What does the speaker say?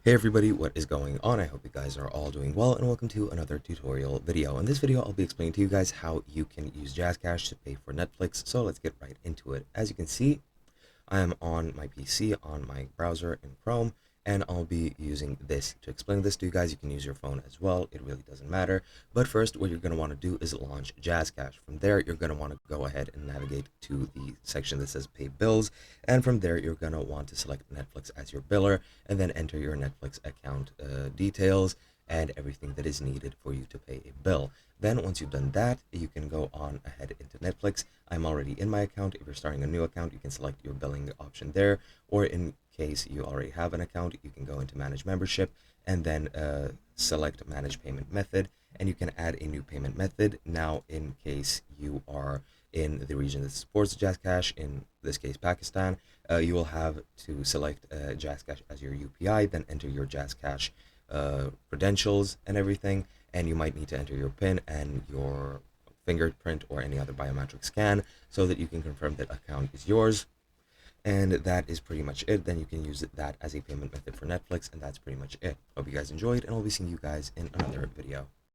Hey everybody, what is going on? I hope you guys are all doing well, and welcome to another tutorial video. In this video, I'll be explaining to you guys how you can use Jazzcash to pay for Netflix, so let's get right into it. As you can see, I am on my PC, on my browser in Chrome, and I'll be using this. To explain this to you guys, you can use your phone as well. It really doesn't matter. But first, what you're going to want to do is launch Jazzcash. From there, you're going to want to go ahead and navigate to the section that says Pay Bills. And from there, you're going to want to select Netflix as your biller, and then enter your Netflix account details and everything that is needed for you to pay a bill. Then once you've done that, you can go on ahead into Netflix. I'm already in my account. If you're starting a new account, you can select your billing option there, or in case you already have an account, you can go into Manage Membership and then select Manage Payment Method, and you can add a new payment method. Now, in case you are in the region that supports Jazzcash, in this case Pakistan, you will have to select Jazzcash as your UPI, then enter your Jazzcash credentials and everything, and you might need to enter your PIN and your fingerprint or any other biometric scan so that you can confirm that account is yours. And that is pretty much it. Then you can use that as a payment method for Netflix, and that's pretty much it. Hope you guys enjoyed, and I'll be seeing you guys in another video.